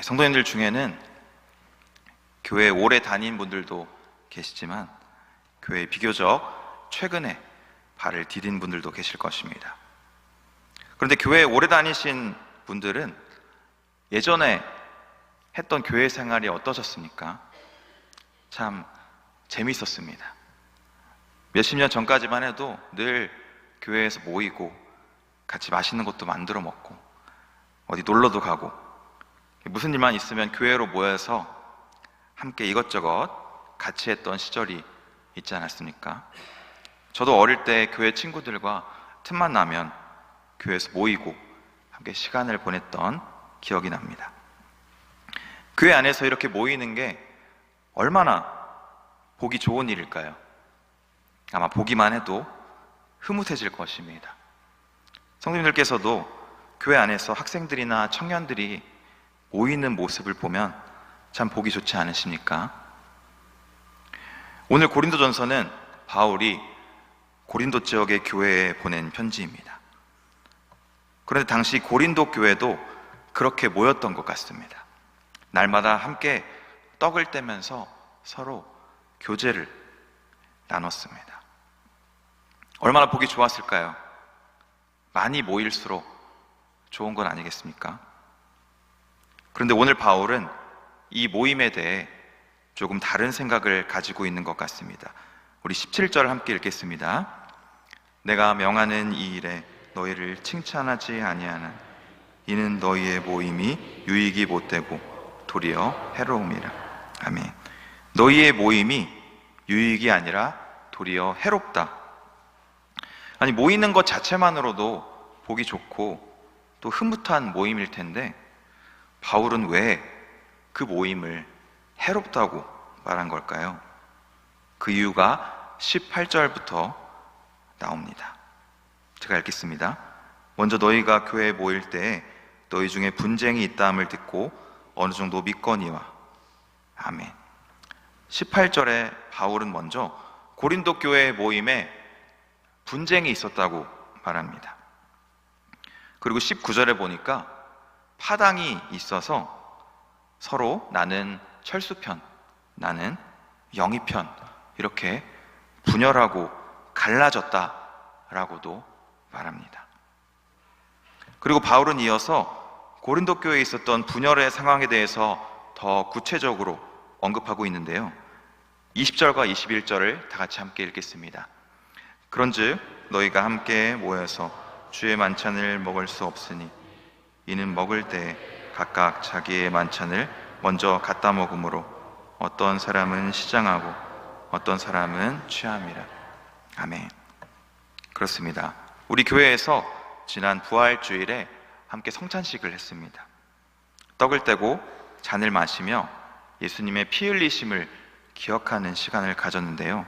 성도님들 중에는 교회 오래 다닌 분들도 계시지만 교회에 비교적 최근에 발을 디딘 분들도 계실 것입니다. 그런데 교회에 오래 다니신 분들은 예전에 했던 교회 생활이 어떠셨습니까? 참 재밌었습니다. 몇십 년 전까지만 해도 늘 교회에서 모이고 같이 맛있는 것도 만들어 먹고 어디 놀러도 가고 무슨 일만 있으면 교회로 모여서 함께 이것저것 같이 했던 시절이 있지 않았습니까? 저도 어릴 때 교회 친구들과 틈만 나면 교회에서 모이고 함께 시간을 보냈던 기억이 납니다. 교회 안에서 이렇게 모이는 게 얼마나 보기 좋은 일일까요? 아마 보기만 해도 흐뭇해질 것입니다. 성도님들께서도 교회 안에서 학생들이나 청년들이 모이는 모습을 보면 참 보기 좋지 않으십니까? 오늘 고린도전서는 바울이 고린도 지역의 교회에 보낸 편지입니다. 그런데 당시 고린도 교회도 그렇게 모였던 것 같습니다. 날마다 함께 떡을 떼면서 서로 교제를 나눴습니다. 얼마나 보기 좋았을까요? 많이 모일수록 좋은 건 아니겠습니까? 그런데 오늘 바울은 이 모임에 대해 조금 다른 생각을 가지고 있는 것 같습니다. 우리 17절 함께 읽겠습니다. 내가 명하는 이 일에 너희를 칭찬하지 아니하나 이는 너희의 모임이 유익이 못되고 도리어 해로움이라. 아멘. 너희의 모임이 유익이 아니라 도리어 해롭다. 아니, 모이는 것 자체만으로도 보기 좋고 또 흐뭇한 모임일 텐데 바울은 왜 그 모임을 해롭다고 말한 걸까요? 그 이유가 18절부터 나옵니다. 제가 읽겠습니다. 먼저 너희가 교회에 모일 때에 너희 중에 분쟁이 있다함을 듣고 어느 정도 믿거니와. 아멘. 18절에 바울은 먼저 고린도 교회 모임에 분쟁이 있었다고 말합니다. 그리고 19절에 보니까 파당이 있어서 서로 나는 철수편, 나는 영희편 이렇게 분열하고 갈라졌다라고도 말합니다. 그리고 바울은 이어서 고린도 교회에 있었던 분열의 상황에 대해서 더 구체적으로 언급하고 있는데요. 20절과 21절을 다 같이 함께 읽겠습니다. 그런즉 너희가 함께 모여서 주의 만찬을 먹을 수 없으니 이는 먹을 때 각각 자기의 만찬을 먼저 갖다 먹으므로 어떤 사람은 시장하고 어떤 사람은 취함이라. 아멘. 그렇습니다. 우리 교회에서 지난 부활주일에 함께 성찬식을 했습니다. 떡을 떼고 잔을 마시며 예수님의 피 흘리심을 기억하는 시간을 가졌는데요.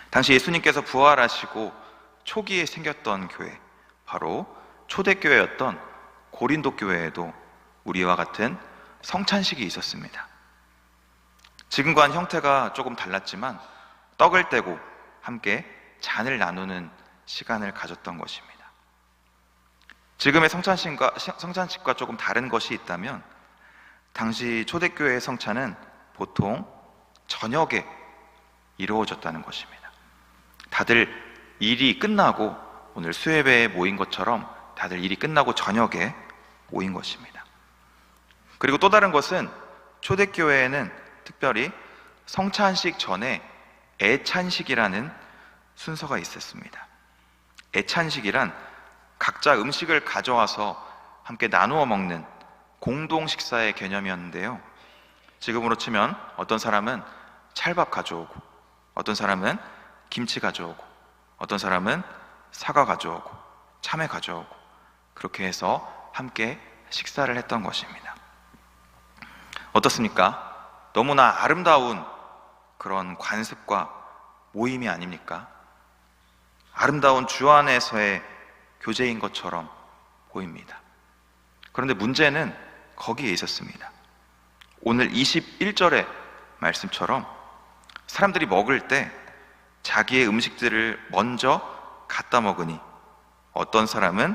당시 예수님께서 부활하시고 초기에 생겼던 교회, 바로 초대교회였던 고린도 교회에도 우리와 같은 성찬식이 있었습니다. 지금과는 형태가 조금 달랐지만 떡을 떼고 함께 잔을 나누는 시간을 가졌던 것입니다. 지금의 성찬식과 조금 다른 것이 있다면 당시 초대교회의 성찬은 보통 저녁에 이루어졌다는 것입니다. 다들 일이 끝나고 오늘 수예배에 모인 것처럼 다들 일이 끝나고 저녁에 모인 것입니다. 그리고 또 다른 것은 초대교회에는 특별히 성찬식 전에 애찬식이라는 순서가 있었습니다. 애찬식이란 각자 음식을 가져와서 함께 나누어 먹는 공동 식사의 개념이었는데요. 지금으로 치면 어떤 사람은 찰밥 가져오고 어떤 사람은 김치 가져오고 어떤 사람은 사과 가져오고 참외 가져오고 그렇게 해서 함께 식사를 했던 것입니다. 어떻습니까? 너무나 아름다운 그런 관습과 모임이 아닙니까? 아름다운 주 안에서의 교제인 것처럼 보입니다. 그런데 문제는 거기에 있었습니다. 오늘 21절의 말씀처럼 사람들이 먹을 때 자기의 음식들을 먼저 갖다 먹으니 어떤 사람은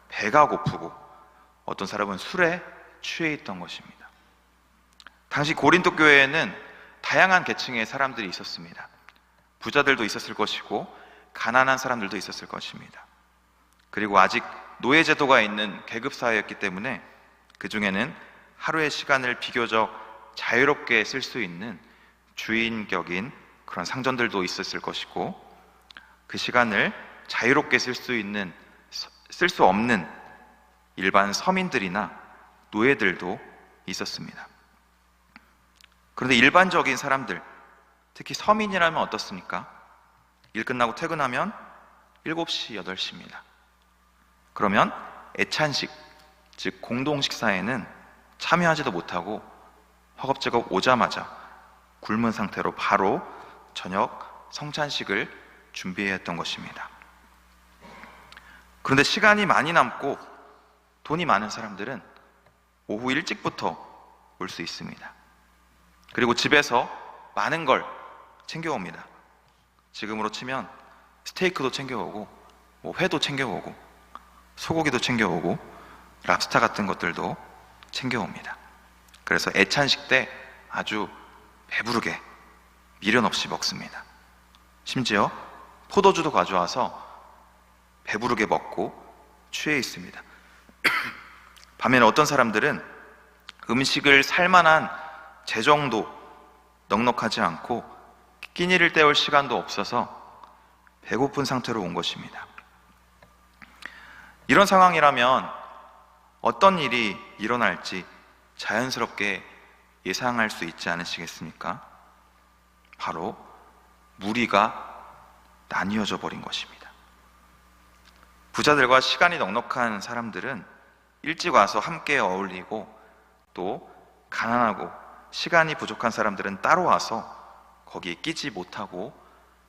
배가 고프고 어떤 사람은 술에 취해 있던 것입니다. 당시 고린도 교회에는 다양한 계층의 사람들이 있었습니다. 부자들도 있었을 것이고 가난한 사람들도 있었을 것입니다. 그리고 아직 노예제도가 있는 계급사회였기 때문에 그 중에는 하루의 시간을 비교적 자유롭게 쓸 수 있는 주인격인 그런 상전들도 있었을 것이고, 그 시간을 자유롭게 쓸 수 없는 일반 서민들이나 노예들도 있었습니다. 그런데 일반적인 사람들, 특히 서민이라면 어떻습니까? 일 끝나고 퇴근하면 7시, 8시입니다. 그러면 애찬식, 즉 공동 식사에는 참여하지도 못하고 허겁지겁 오자마자 굶은 상태로 바로 저녁 성찬식을 준비해야 했던 것입니다. 그런데 시간이 많이 남고 돈이 많은 사람들은 오후 일찍부터 올 수 있습니다. 그리고 집에서 많은 걸 챙겨옵니다. 지금으로 치면 스테이크도 챙겨오고, 회도 챙겨오고, 소고기도 챙겨오고, 랍스타 같은 것들도 챙겨옵니다. 그래서 애찬식 때 아주 배부르게 미련 없이 먹습니다. 심지어 포도주도 가져와서 배부르게 먹고 취해 있습니다. 반면에 어떤 사람들은 음식을 살만한 재정도 넉넉하지 않고 끼니를 때울 시간도 없어서 배고픈 상태로 온 것입니다. 이런 상황이라면 어떤 일이 일어날지 자연스럽게 예상할 수 있지 않으시겠습니까? 바로 무리가 나뉘어져 버린 것입니다. 부자들과 시간이 넉넉한 사람들은 일찍 와서 함께 어울리고, 또 가난하고 시간이 부족한 사람들은 따로 와서 거기에 끼지 못하고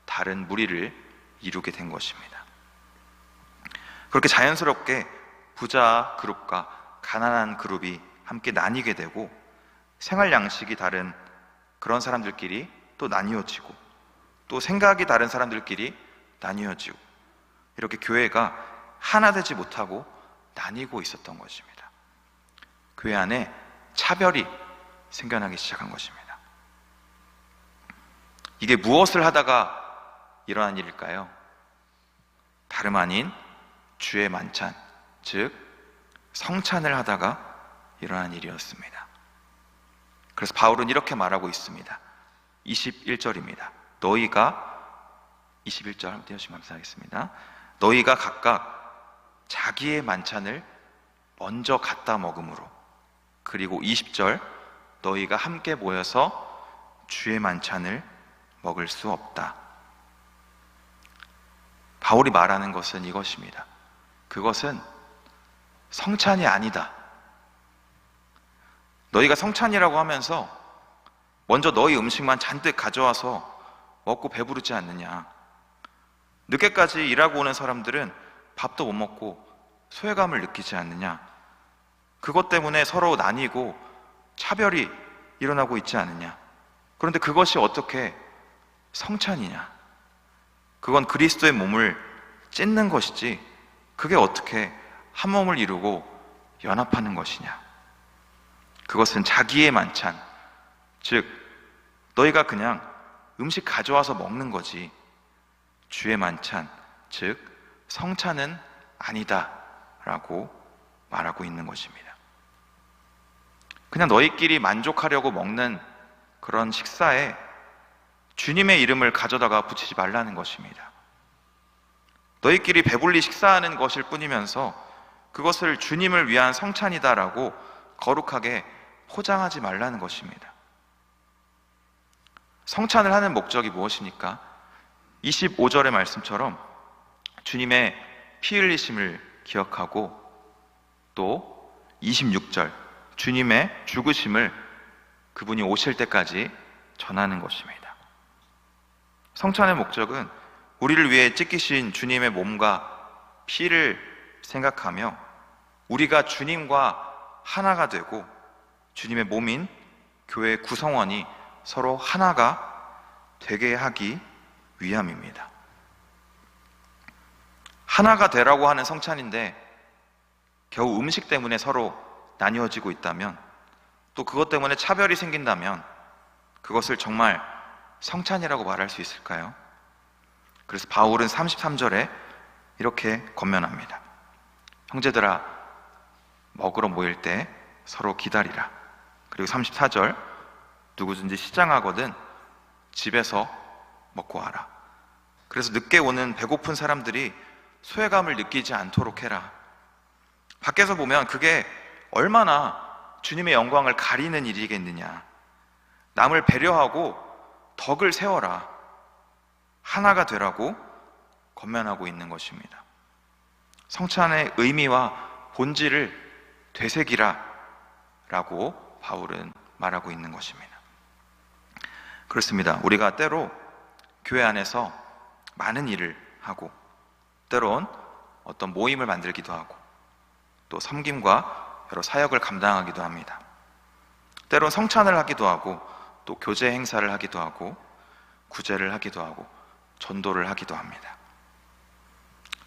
다른 무리를 이루게 된 것입니다. 그렇게 자연스럽게 부자 그룹과 가난한 그룹이 함께 나뉘게 되고, 생활 양식이 다른 그런 사람들끼리 또 나뉘어지고, 또 생각이 다른 사람들끼리 나뉘어지고, 이렇게 교회가 하나 되지 못하고 나뉘고 있었던 것입니다. 교회 안에 차별이 생겨나기 시작한 것입니다. 이게 무엇을 하다가 일어난 일일까요? 다름 아닌 주의 만찬, 즉 성찬을 하다가 일어난 일이었습니다. 그래서 바울은 이렇게 말하고 있습니다. 21절입니다. 너희가, 21절 한번 띄워주시면 감사하겠습니다. 너희가 각각 자기의 만찬을 먼저 갖다 먹음으로, 그리고 20절 너희가 함께 모여서 주의 만찬을 먹을 수 없다. 바울이 말하는 것은 이것입니다. 그것은 성찬이 아니다. 너희가 성찬이라고 하면서 먼저 너희 음식만 잔뜩 가져와서 먹고 배부르지 않느냐. 늦게까지 일하고 오는 사람들은 밥도 못 먹고 소외감을 느끼지 않느냐. 그것 때문에 서로 나뉘고 차별이 일어나고 있지 않느냐. 그런데 그것이 어떻게 성찬이냐. 그건 그리스도의 몸을 찢는 것이지, 그게 어떻게 한 몸을 이루고 연합하는 것이냐. 그것은 자기의 만찬, 즉 너희가 그냥 음식 가져와서 먹는 거지, 주의 만찬, 즉 성찬은 아니다 라고 말하고 있는 것입니다. 그냥 너희끼리 만족하려고 먹는 그런 식사에 주님의 이름을 가져다가 붙이지 말라는 것입니다. 너희끼리 배불리 식사하는 것일 뿐이면서 그것을 주님을 위한 성찬이다라고 거룩하게 포장하지 말라는 것입니다. 성찬을 하는 목적이 무엇입니까? 25절의 말씀처럼 주님의 피 흘리심을 기억하고, 또 26절 주님의 죽으심을 그분이 오실 때까지 전하는 것입니다. 성찬의 목적은 우리를 위해 찢기신 주님의 몸과 피를 생각하며 우리가 주님과 하나가 되고 주님의 몸인 교회 구성원이 서로 하나가 되게 하기 위함입니다. 하나가 되라고 하는 성찬인데 겨우 음식 때문에 서로 나뉘어지고 있다면, 또 그것 때문에 차별이 생긴다면 그것을 정말 성찬이라고 말할 수 있을까요? 그래서 바울은 33절에 이렇게 권면합니다. 형제들아, 먹으러 모일 때 서로 기다리라. 그리고 34절, 누구든지 시장하거든 집에서 먹고 와라. 그래서 늦게 오는 배고픈 사람들이 소외감을 느끼지 않도록 해라. 밖에서 보면 그게 얼마나 주님의 영광을 가리는 일이겠느냐. 남을 배려하고 덕을 세워라, 하나가 되라고 권면하고 있는 것입니다. 성찬의 의미와 본질을 되새기라 라고 바울은 말하고 있는 것입니다. 그렇습니다. 우리가 때로 교회 안에서 많은 일을 하고, 때론 어떤 모임을 만들기도 하고, 또 섬김과 여러 사역을 감당하기도 합니다. 때론 성찬을 하기도 하고, 또 교제 행사를 하기도 하고, 구제를 하기도 하고, 전도를 하기도 합니다.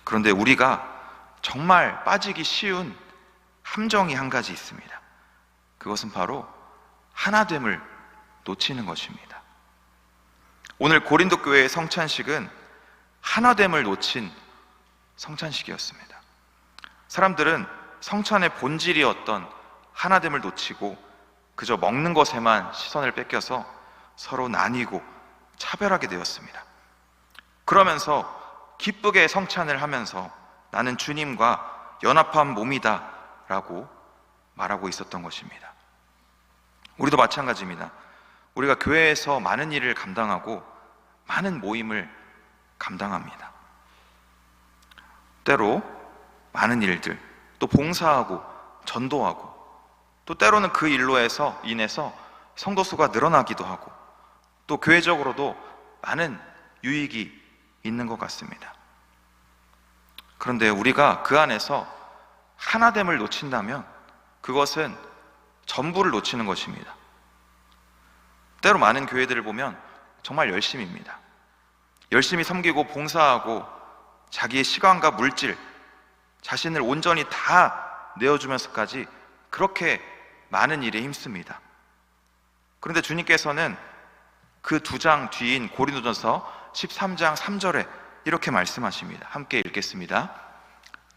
그런데 우리가 정말 빠지기 쉬운 함정이 한 가지 있습니다. 그것은 바로 하나됨을 놓치는 것입니다. 오늘 고린도 교회의 성찬식은 하나됨을 놓친 성찬식이었습니다. 사람들은 성찬의 본질이었던 하나됨을 놓치고 그저 먹는 것에만 시선을 뺏겨서 서로 나뉘고 차별하게 되었습니다. 그러면서 기쁘게 성찬을 하면서 나는 주님과 연합한 몸이다 라고 말하고 있었던 것입니다. 우리도 마찬가지입니다. 우리가 교회에서 많은 일을 감당하고 많은 모임을 감당합니다. 때로 많은 일들, 또 봉사하고 전도하고, 또 때로는 그 일로 인해서 성도 수가 늘어나기도 하고, 또 교회적으로도 많은 유익이 있는 것 같습니다. 그런데 우리가 그 안에서 하나됨을 놓친다면 그것은 전부를 놓치는 것입니다. 때로 많은 교회들을 보면 정말 열심입니다. 열심히 섬기고 봉사하고 자기의 시간과 물질, 자신을 온전히 다 내어주면서까지 그렇게 많은 일에 힘씁니다. 그런데 주님께서는 그 두 장 뒤인 고린도전서 13장 3절에 이렇게 말씀하십니다. 함께 읽겠습니다.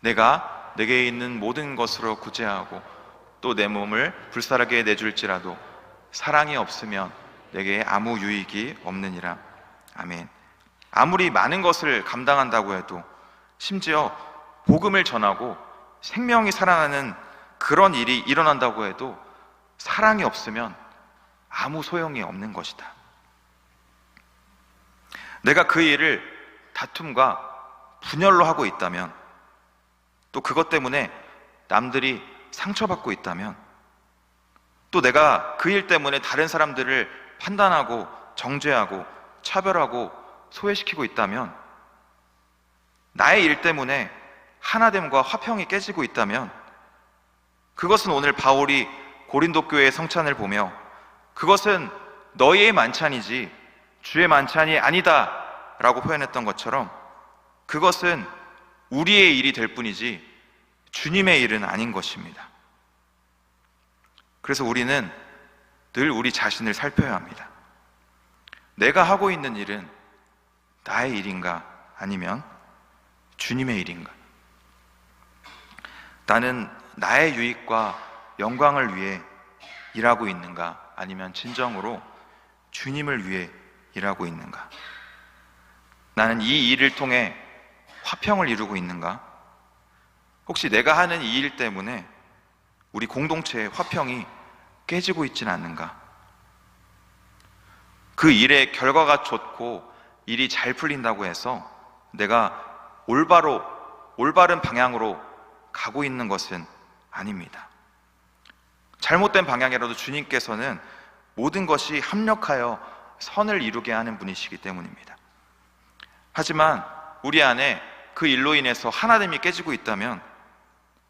내가 내게 있는 모든 것으로 구제하고 또 내 몸을 불사르게 내줄지라도 사랑이 없으면 내게 아무 유익이 없느니라. 아멘. 아무리 많은 것을 감당한다고 해도, 심지어 복음을 전하고 생명이 살아나는 그런 일이 일어난다고 해도 사랑이 없으면 아무 소용이 없는 것이다. 내가 그 일을 다툼과 분열로 하고 있다면, 또 그것 때문에 남들이 상처받고 있다면, 또 내가 그 일 때문에 다른 사람들을 판단하고 정죄하고 차별하고 소외시키고 있다면, 나의 일 때문에 하나됨과 화평이 깨지고 있다면, 그것은 오늘 바울이 고린도 교회의 성찬을 보며 그것은 너희의 만찬이지 주의 만찬이 아니다 라고 표현했던 것처럼, 그것은 우리의 일이 될 뿐이지 주님의 일은 아닌 것입니다. 그래서 우리는 늘 우리 자신을 살펴야 합니다. 내가 하고 있는 일은 나의 일인가 아니면 주님의 일인가? 나는 나의 유익과 영광을 위해 일하고 있는가 아니면 진정으로 주님을 위해 일하고 있는가? 나는 이 일을 통해 화평을 이루고 있는가? 혹시 내가 하는 이 일 때문에 우리 공동체의 화평이 깨지고 있지는 않는가? 그 일의 결과가 좋고 일이 잘 풀린다고 해서 내가 올바른 방향으로 가고 있는 것은 아닙니다. 잘못된 방향이라도 주님께서는 모든 것이 합력하여 선을 이루게 하는 분이시기 때문입니다. 하지만 우리 안에 그 일로 인해서 하나됨이 깨지고 있다면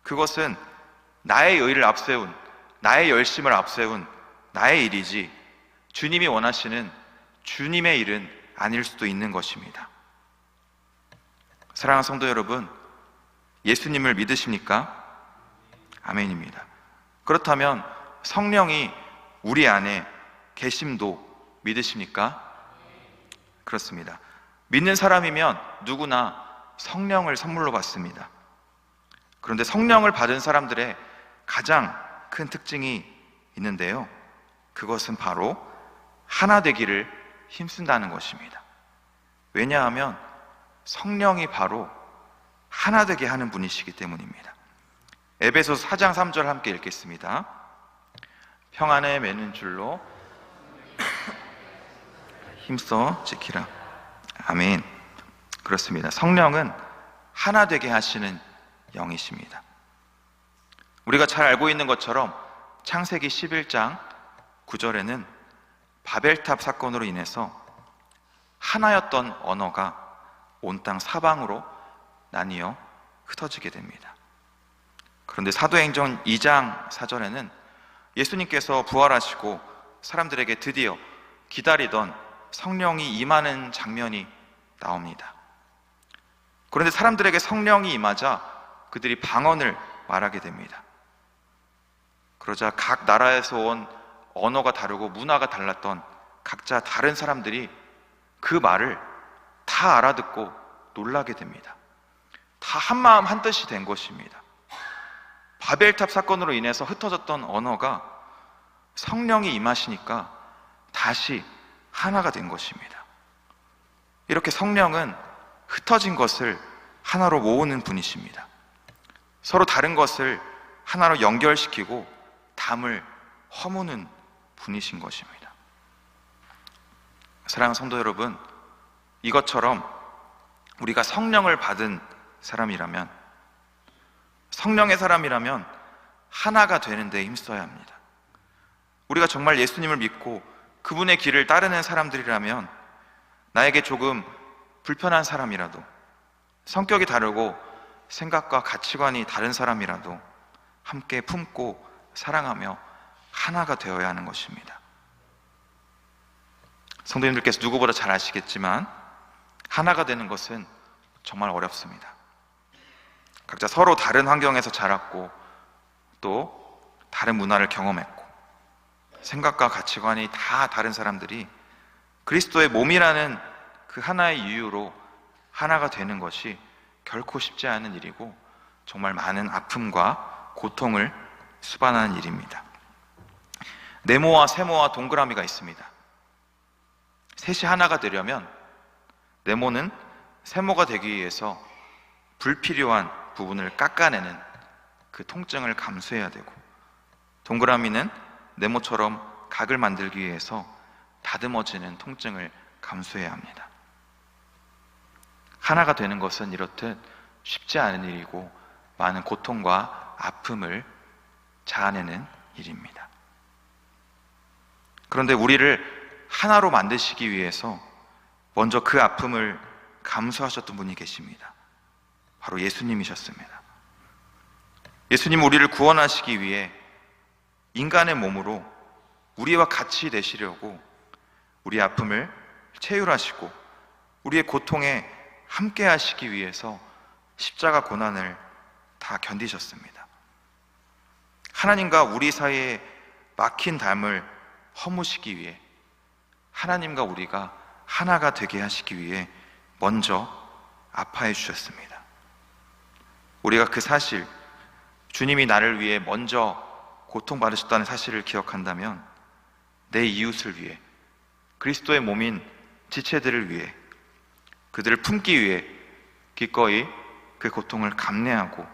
그것은 나의 의를 앞세운, 나의 열심을 앞세운 나의 일이지 주님이 원하시는 주님의 일은 아닐 수도 있는 것입니다. 사랑하는 성도 여러분, 예수님을 믿으십니까? 아멘입니다. 그렇다면 성령이 우리 안에 계심도 믿으십니까? 그렇습니다. 믿는 사람이면 누구나 성령을 선물로 받습니다. 그런데 성령을 받은 사람들의 가장 큰 특징이 있는데요, 그것은 바로 하나 되기를 힘쓴다는 것입니다. 왜냐하면 성령이 바로 하나 되게 하는 분이시기 때문입니다. 에베소서 4장 3절 함께 읽겠습니다. 평안에 매는 줄로 힘써 지키라. 아멘. 그렇습니다. 성령은 하나 되게 하시는 영이십니다. 우리가 잘 알고 있는 것처럼 창세기 11장 9절에는 바벨탑 사건으로 인해서 하나였던 언어가 온 땅 사방으로 나뉘어 흩어지게 됩니다. 그런데 사도행전 2장 4절에는 예수님께서 부활하시고 사람들에게 드디어 기다리던 성령이 임하는 장면이 나옵니다. 그런데 사람들에게 성령이 임하자 그들이 방언을 말하게 됩니다. 그러자 각 나라에서 온 언어가 다르고 문화가 달랐던 각자 다른 사람들이 그 말을 다 알아듣고 놀라게 됩니다. 다 한마음 한뜻이 된 것입니다. 바벨탑 사건으로 인해서 흩어졌던 언어가 성령이 임하시니까 다시 하나가 된 것입니다. 이렇게 성령은 흩어진 것을 하나로 모으는 분이십니다. 서로 다른 것을 하나로 연결시키고 담을 허무는 분이신 것입니다. 사랑하는 성도 여러분, 이것처럼 우리가 성령을 받은 사람이라면, 성령의 사람이라면 하나가 되는 데 힘써야 합니다. 우리가 정말 예수님을 믿고 그분의 길을 따르는 사람들이라면 나에게 조금 불편한 사람이라도, 성격이 다르고 생각과 가치관이 다른 사람이라도 함께 품고 사랑하며 하나가 되어야 하는 것입니다. 성도님들께서 누구보다 잘 아시겠지만 하나가 되는 것은 정말 어렵습니다. 각자 서로 다른 환경에서 자랐고 또 다른 문화를 경험했고 생각과 가치관이 다 다른 사람들이 그리스도의 몸이라는 그 하나의 이유로 하나가 되는 것이 결코 쉽지 않은 일이고 정말 많은 아픔과 고통을 수반하는 일입니다. 네모와 세모와 동그라미가 있습니다. 셋이 하나가 되려면 네모는 세모가 되기 위해서 불필요한 부분을 깎아내는 그 통증을 감수해야 되고, 동그라미는 네모처럼 각을 만들기 위해서 다듬어지는 통증을 감수해야 합니다. 하나가 되는 것은 이렇듯 쉽지 않은 일이고 많은 고통과 아픔을 자아내는 일입니다. 그런데 우리를 하나로 만드시기 위해서 먼저 그 아픔을 감수하셨던 분이 계십니다. 바로 예수님이셨습니다. 예수님 우리를 구원하시기 위해 인간의 몸으로 우리와 같이 되시려고 우리의 아픔을 체휼하시고 우리의 고통에 함께 하시기 위해서 십자가 고난을 다 견디셨습니다. 하나님과 우리 사이에 막힌 담을 허무시기 위해, 하나님과 우리가 하나가 되게 하시기 위해 먼저 아파해 주셨습니다. 우리가 그 사실, 주님이 나를 위해 먼저 고통받으셨다는 사실을 기억한다면 내 이웃을 위해, 그리스도의 몸인 지체들을 위해, 그들을 품기 위해 기꺼이 그 고통을 감내하고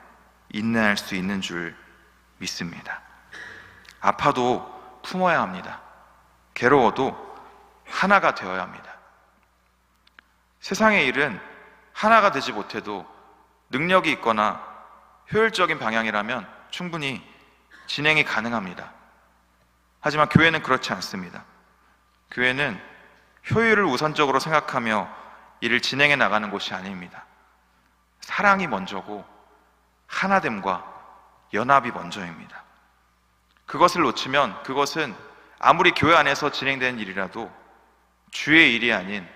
인내할 수 있는 줄 믿습니다. 아파도 품어야 합니다. 괴로워도 하나가 되어야 합니다. 세상의 일은 하나가 되지 못해도 능력이 있거나 효율적인 방향이라면 충분히 진행이 가능합니다. 하지만 교회는 그렇지 않습니다. 교회는 효율을 우선적으로 생각하며 일을 진행해 나가는 곳이 아닙니다. 사랑이 먼저고 하나됨과 연합이 먼저입니다. 그것을 놓치면 그것은 아무리 교회 안에서 진행되는 일이라도 주의 일이 아닌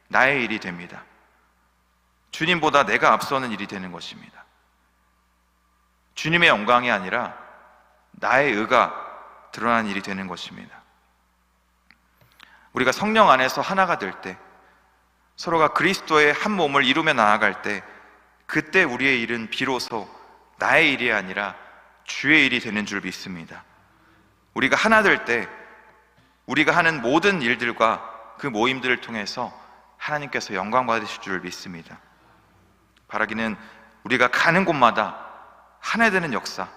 나의 일이 됩니다. 주님보다 내가 앞서는 일이 되는 것입니다. 주님의 영광이 아니라 나의 의가 드러나는 일이 되는 것입니다. 우리가 성령 안에서 하나가 될 때, 서로가 그리스도의 한 몸을 이루며 나아갈 때, 그때 우리의 일은 비로소 나의 일이 아니라 주의 일이 되는 줄 믿습니다. 우리가 하나 될 때 우리가 하는 모든 일들과 그 모임들을 통해서 하나님께서 영광 받으실 줄 믿습니다. 바라기는 우리가 가는 곳마다 하나 되는 역사,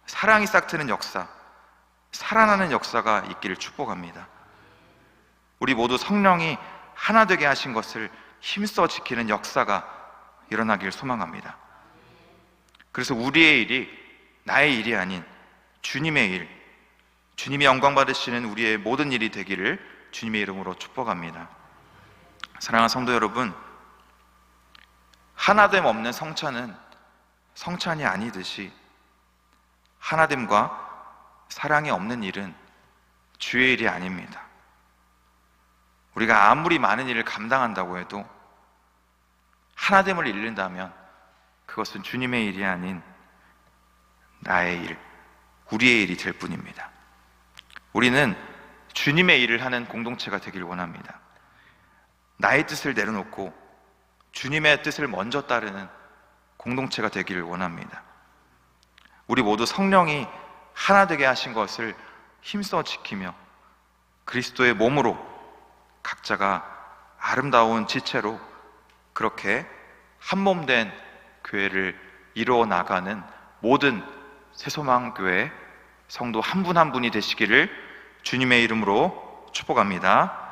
사랑이 싹트는 역사, 살아나는 역사가 있기를 축복합니다. 우리 모두 성령이 하나 되게 하신 것을 힘써 지키는 역사가 일어나길 소망합니다. 그래서 우리의 일이 나의 일이 아닌 주님의 일, 주님이 영광 받으시는 우리의 모든 일이 되기를 주님의 이름으로 축복합니다. 사랑하는 성도 여러분, 하나됨 없는 성찬은 성찬이 아니듯이 하나됨과 사랑이 없는 일은 주의 일이 아닙니다. 우리가 아무리 많은 일을 감당한다고 해도 하나됨을 잃는다면 그것은 주님의 일이 아닌 나의 일, 우리의 일이 될 뿐입니다. 우리는 주님의 일을 하는 공동체가 되길 원합니다. 나의 뜻을 내려놓고 주님의 뜻을 먼저 따르는 공동체가 되기를 원합니다. 우리 모두 성령이 하나 되게 하신 것을 힘써 지키며 그리스도의 몸으로 각자가 아름다운 지체로 그렇게 한 몸 된 교회를 이루어 나가는 모든 새소망교회 성도 한 분 한 분이 되시기를 주님의 이름으로 축복합니다.